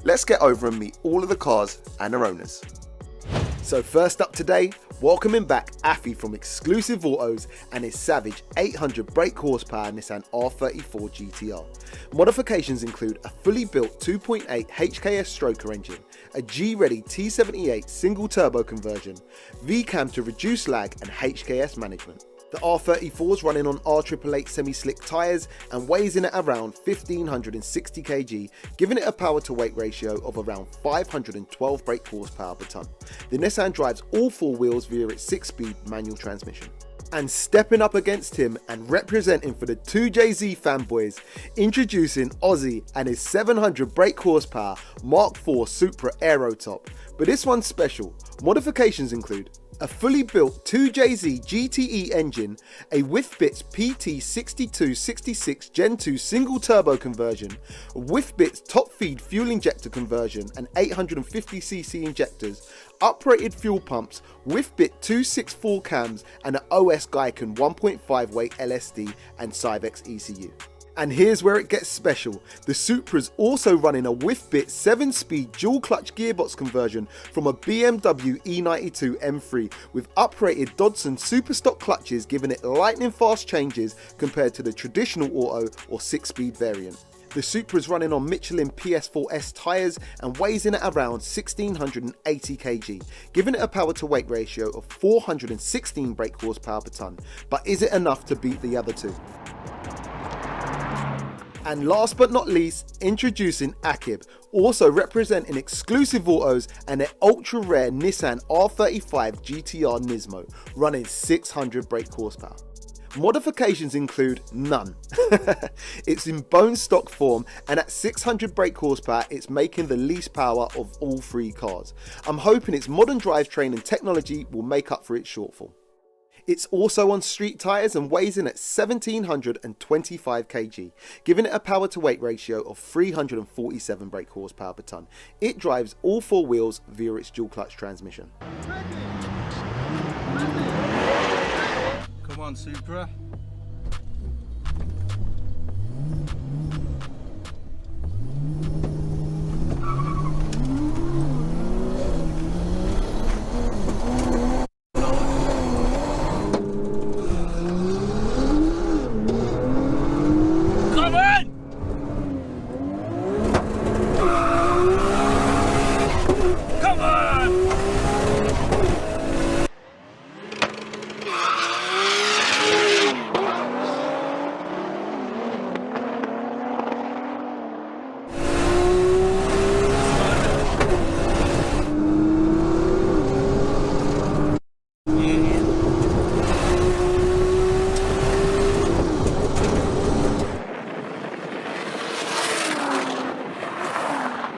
let's get over and meet all of the cars and their owners. So first up today, welcoming back Afi from Exclusive Autos and his savage 800 brake horsepower Nissan R34 GTR. Modifications include a fully built 2.8 HKS stroker engine, a G-ready T78 single turbo conversion, V-cam to reduce lag and HKS management. The R34 is running on R38 semi-slick tyres and weighs in at around 1560 kg, giving it a power to weight ratio of around 512 brake horsepower per tonne. The Nissan drives all four wheels via its 6-speed manual transmission. And stepping up against him and representing for the 2JZ fanboys, introducing Ozzy and his 700 brake horsepower Mark IV Supra Aerotop. But this one's special. Modifications include a fully built 2JZ GTE engine, a Withbits PT6266 Gen 2 single turbo conversion, a Withbits top feed fuel injector conversion and 850cc injectors, uprated fuel pumps, Withbit 264 cams and an OS Geiken 1.5 weight LSD and Cyvex ECU. And here's where it gets special. The Supra's also running a Withbit 7-speed dual clutch gearbox conversion from a BMW E92 M3 with uprated Dodson Superstock clutches, giving it lightning fast changes compared to the traditional auto or 6-speed variant. The Supra's running on Michelin PS4S tyres and weighs in at around 1680 kg, giving it a power to weight ratio of 416 brake horsepower per tonne. But is it enough to beat the other two? And last but not least, introducing Akib, also representing Exclusive Autos and their ultra rare Nissan R35 GTR NISMO, running 600 brake horsepower. Modifications include none. It's in bone stock form, and at 600 brake horsepower it's making the least power of all three cars. I'm hoping its modern drivetrain and technology will make up for its shortfall. It's also on street tyres and weighs in at 1725 kg, giving it a power to weight ratio of 347 brake horsepower per tonne. It drives all four wheels via its dual clutch transmission. Come on, Supra.